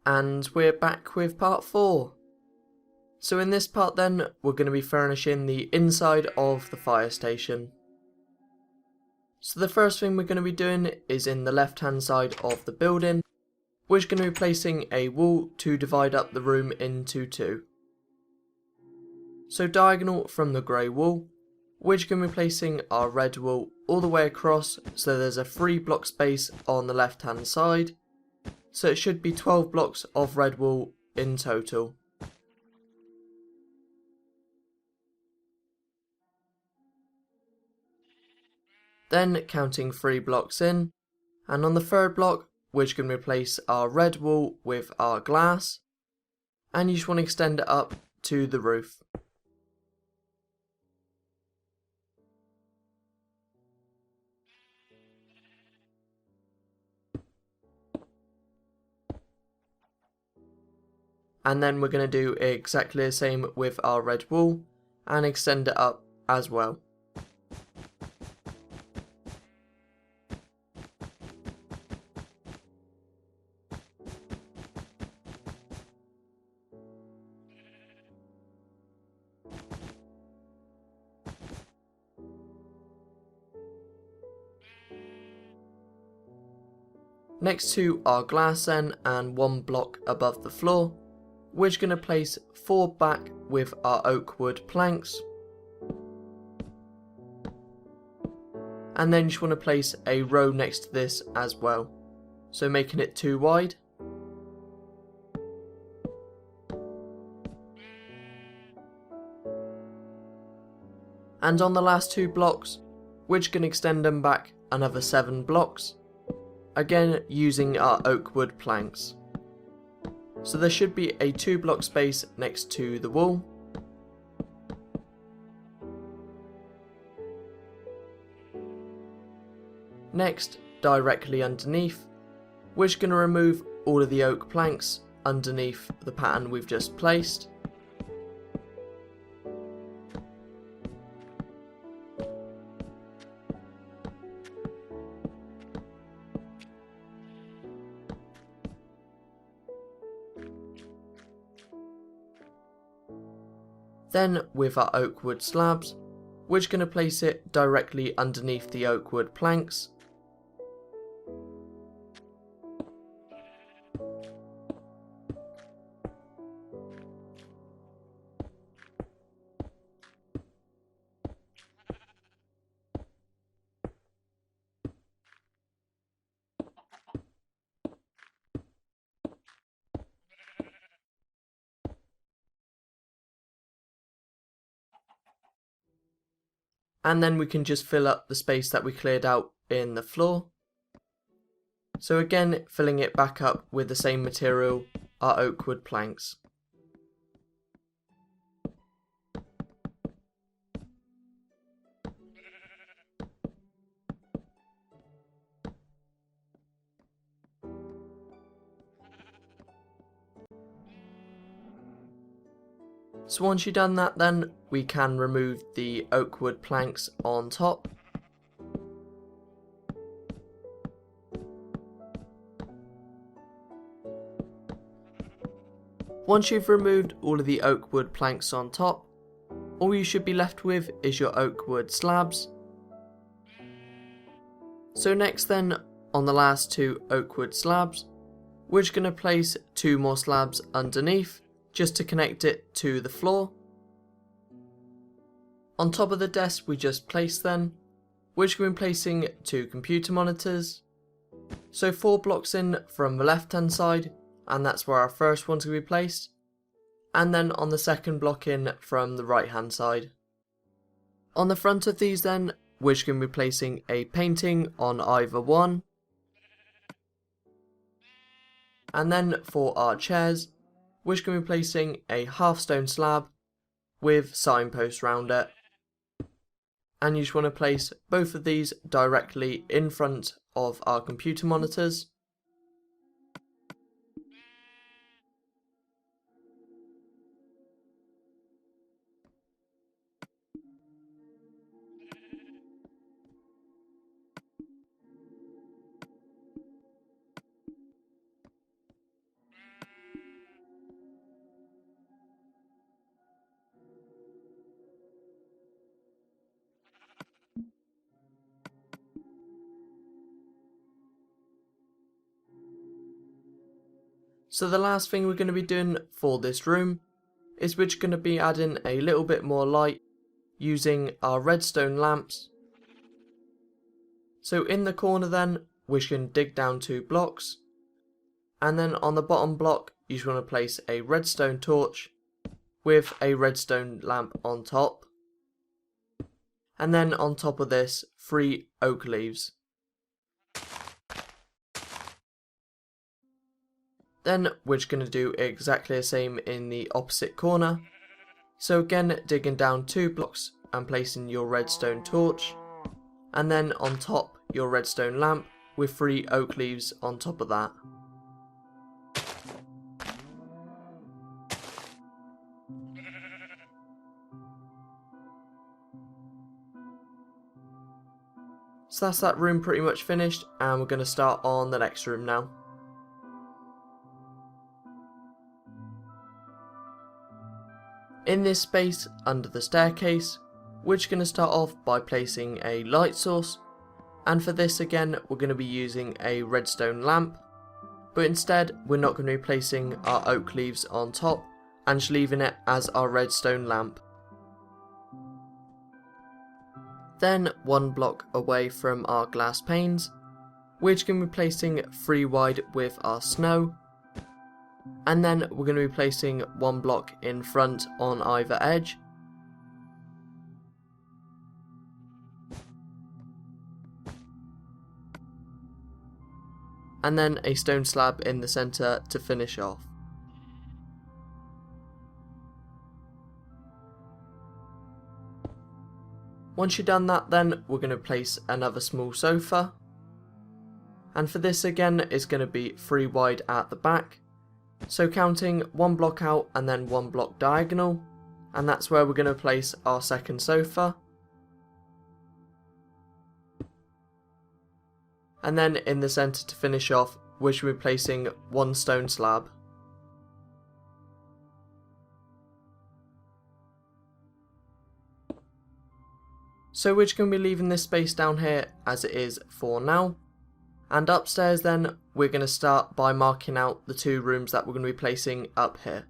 And we're back with part 4. So in this part then, we're going to be furnishing the inside of the fire station. So the first thing we're going to be doing is in the left hand side of the building. We're just going to be placing a wall to divide up the room into two. So diagonal from the grey wall, we're just going to be placing our red wall all the way across, so there's a 3 block space on the left hand side. So it should be 12 blocks of red wool in total. Then counting 3 blocks in, and on the third block we're just going to replace our red wool with our glass, and you just want to extend it up to the roof. And then we're going to do exactly the same with our red wool and extend it up as well. Next to our glass then, and 1 block above the floor, we're just going to place 4 back with our oak wood planks, and then you just want to place a row next to this as well, so making it 2 wide. And on the last 2 blocks, we're just going to extend them back another 7 blocks, again using our oak wood planks. So there should be a 2 block space next to the wall. Next, directly underneath, we're just going to remove all of the oak planks underneath the pattern we've just placed. Then with our oak wood slabs, we're just going to place it directly underneath the oak wood planks. And then we can just fill up the space that we cleared out in the floor. So again, filling it back up with the same material, our oak wood planks. So once you've done that then, we can remove the oak wood planks on top. Once you've removed all of the oak wood planks on top, all you should be left with is your oak wood slabs. So next then, on the last 2 oak wood slabs, we're just going to place 2 more slabs underneath, just to connect it to the floor. On top of the desk we just placed then, we're just going to be placing 2 computer monitors. So 4 blocks in from the left hand side, and that's where our first one's going to be placed. And then on the second block in from the right hand side. On the front of these then, we're just going to be placing a painting on either one. And then for our chairs, we're just going to be placing a half stone slab with signposts around it. And you just want to place both of these directly in front of our computer monitors. So the last thing we're going to be doing for this room is we're going to be adding a little bit more light using our redstone lamps. So in the corner then, we can dig down 2 blocks, and then on the bottom block you just want to place a redstone torch with a redstone lamp on top, and then on top of this 3 oak leaves. Then we're just going to do exactly the same in the opposite corner. So again, digging down 2 blocks and placing your redstone torch, and then on top your redstone lamp with 3 oak leaves on top of that. So that's that room pretty much finished, and we're going to start on the next room now. In this space under the staircase, we're just going to start off by placing a light source, and for this again we're going to be using a redstone lamp, but instead we're not going to be placing our oak leaves on top and just leaving it as our redstone lamp. Then 1 block away from our glass panes, we're just going to be placing 3 wide with our snow, and then we're going to be placing 1 block in front on either edge. And then a stone slab in the centre to finish off. Once you've done that then, we're going to place another small sofa. And for this again, it's going to be 3 wide at the back. So counting 1 block out and then 1 block diagonal, and that's where we're going to place our second sofa. And then in the centre to finish off, we should be placing 1 stone slab. So we're just going to be leaving this space down here as it is for now. And upstairs then, we're going to start by marking out the 2 rooms that we're going to be placing up here.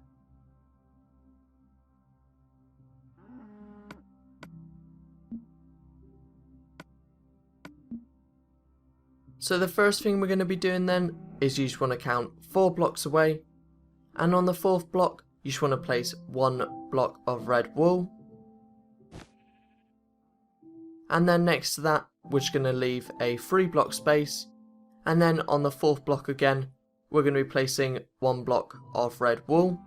So the first thing we're going to be doing then is you just want to count 4 blocks away, and on the 4th block you just want to place 1 block of red wool, and then next to that we're just going to leave a 3 block space, and then on the 4th block again we're going to be placing 1 block of red wool,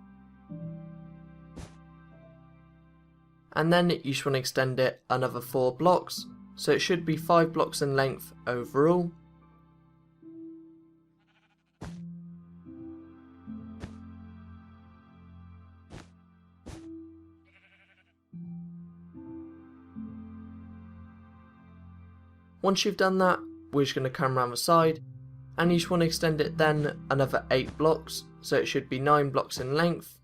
and then you just want to extend it another 4 blocks, so it should be 5 blocks in length overall. Once you've done that, we're just going to come around the side, and you just want to extend it then another 8 blocks, so it should be 9 blocks in length.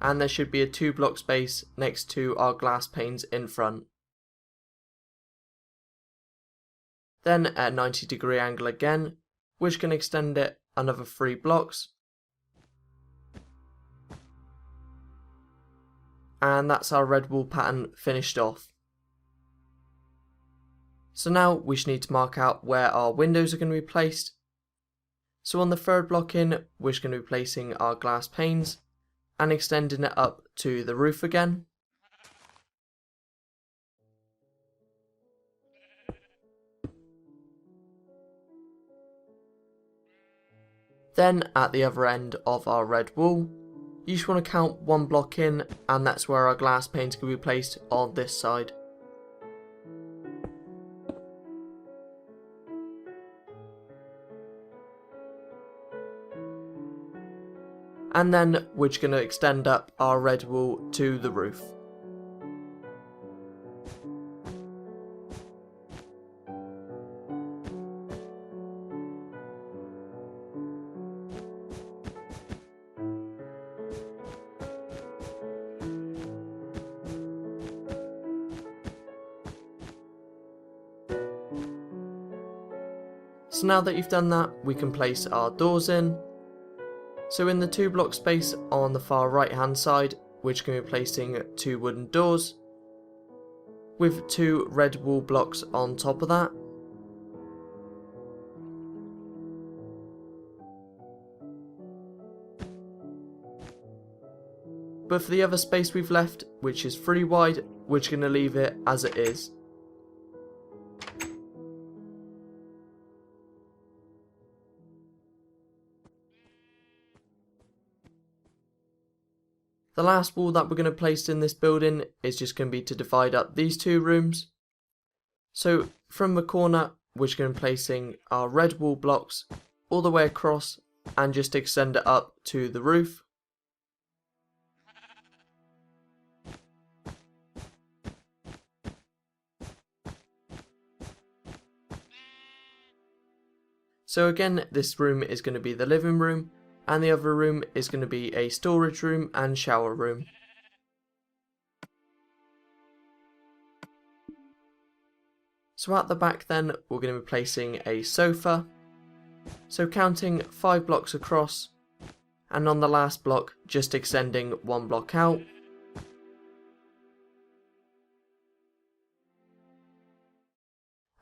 And there should be a 2 block space next to our glass panes in front. Then at a 90-degree angle again, we're just going to extend it another 3 blocks. And that's our red wool pattern finished off. So now we just need to mark out where our windows are going to be placed. So on the 3rd block in, we're just going to be placing our glass panes and extending it up to the roof again. Then at the other end of our red wool, you just want to count 1 block in, and that's where our glass panes can be placed on this side. And then we're just going to extend up our red wool to the roof. So now that you've done that, we can place our doors in. So in the 2 block space on the far right hand side, we're going to be placing 2 wooden doors with 2 red wall blocks on top of that. But for the other space we've left, which is 3 wide, we're going to leave it as it is. The last wall that we're going to place in this building is just going to be to divide up these 2 rooms. So from the corner, we're just going to be placing our red wall blocks all the way across and just extend it up to the roof. So again, this room is going to be the living room, and the other room is going to be a storage room and shower room. So at the back then, we're going to be placing a sofa. So counting 5 blocks across, and on the last block, just extending 1 block out.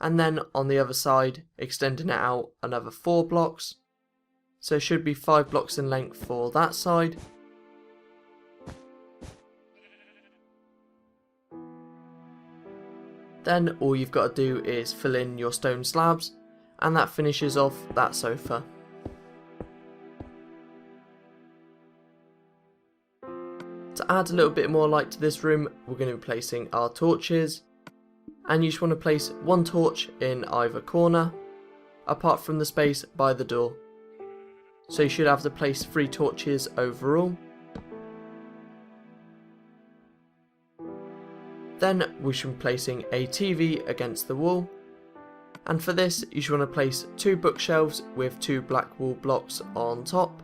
And then on the other side, extending it out another 4 blocks. So it should be 5 blocks in length for that side. Then all you've got to do is fill in your stone slabs, and that finishes off that sofa. To add a little bit more light to this room, we're going to be placing our torches. And you just want to place 1 torch in either corner, apart from the space by the door. So you should have to place 3 torches overall. Then we should be placing a TV against the wall. And for this, you should want to place 2 bookshelves with 2 black wall blocks on top.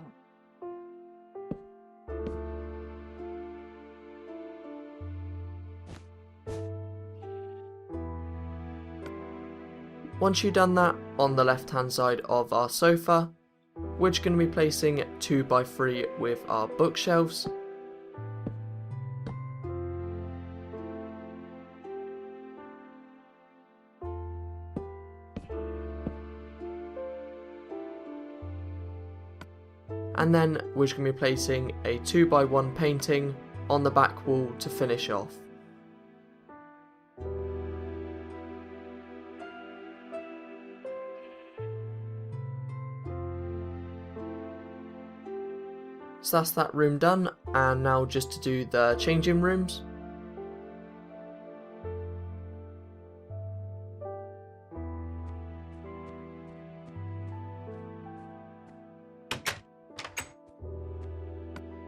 Once you've done that, on the left hand side of our sofa, we're just going to be placing 2x3 with our bookshelves. And then we're just going to be placing a 2x1 painting on the back wall to finish off. So that's that room done, and now just to do the changing rooms.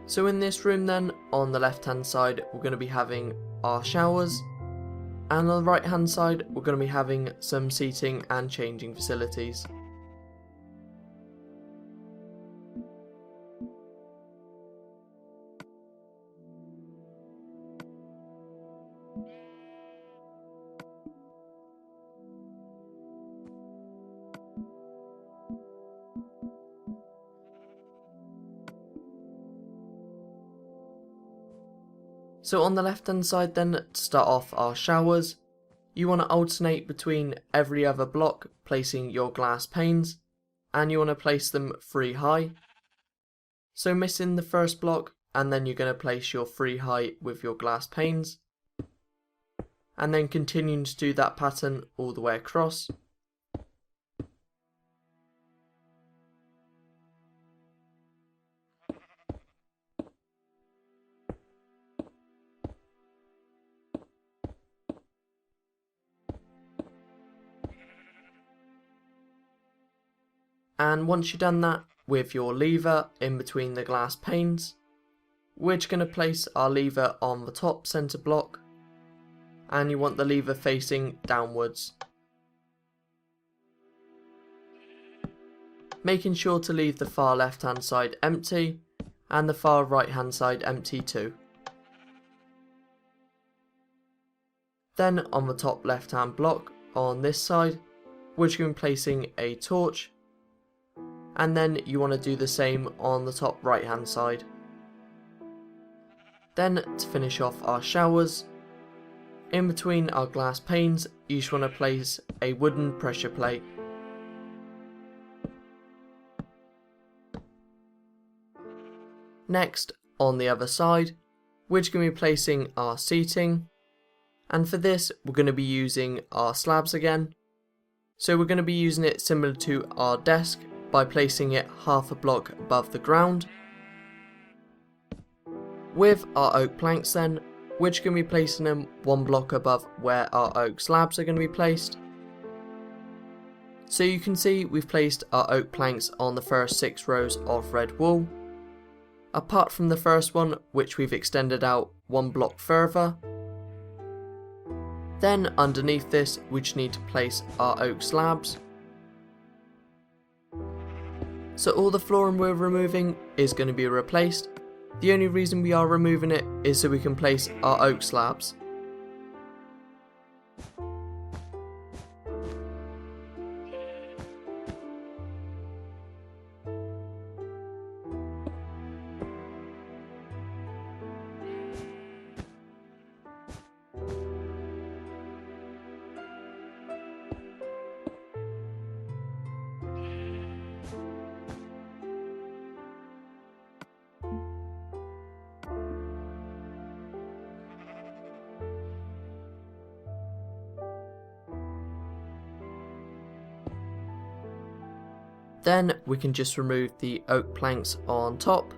So in this room then, on the left hand side, we're going to be having our showers, and on the right hand side, we're going to be having some seating and changing facilities. So on the left hand side then, to start off our showers, you want to alternate between every other block placing your glass panes, and you want to place them 3 high. So missing the first block, and then you're going to place your 3 high with your glass panes, and then continuing to do that pattern all the way across. And once you've done that with your lever in between the glass panes, we're just going to place our lever on the top centre block, and you want the lever facing downwards. Making sure to leave the far left hand side empty and the far right hand side empty too. Then on the top left hand block on this side, which you're going to be placing a torch, and then you want to do the same on the top right hand side. Then to finish off our showers, in between our glass panes you just want to place a wooden pressure plate. Next, on the other side, we're just going to be placing our seating, and for this we're going to be using our slabs again. So we're going to be using it similar to our desk by placing it half a block above the ground. With our oak planks then, we're just going to be placing them 1 block above where our oak slabs are going to be placed. So you can see we've placed our oak planks on the first 6 rows of red wool, apart from the first one which we've extended out 1 block further. Then underneath this we just need to place our oak slabs. So all the flooring we're removing is going to be replaced. The only reason we are removing it is so we can place our oak slabs. Then we can just remove the oak planks on top.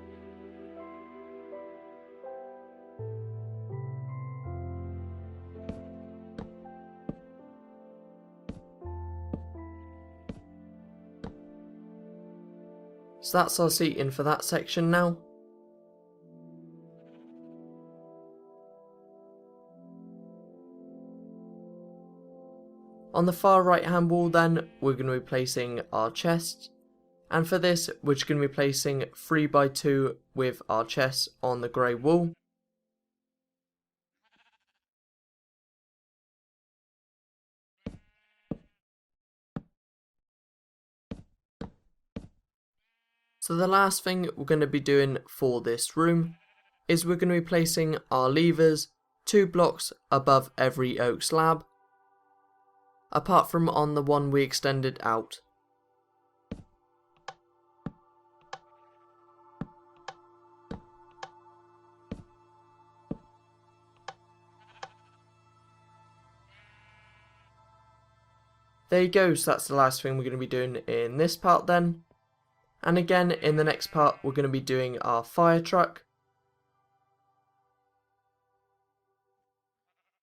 So that's our seating for that section now. On the far right hand wall then, we're going to be placing our chests, and for this we're just going to be placing 3x2 with our chests on the grey wall. So the last thing we're going to be doing for this room is we're going to be placing our levers 2 blocks above every oak slab, apart from on the one we extended out. There you go, so that's the last thing we're going to be doing in this part then. And again, in the next part we're going to be doing our fire truck.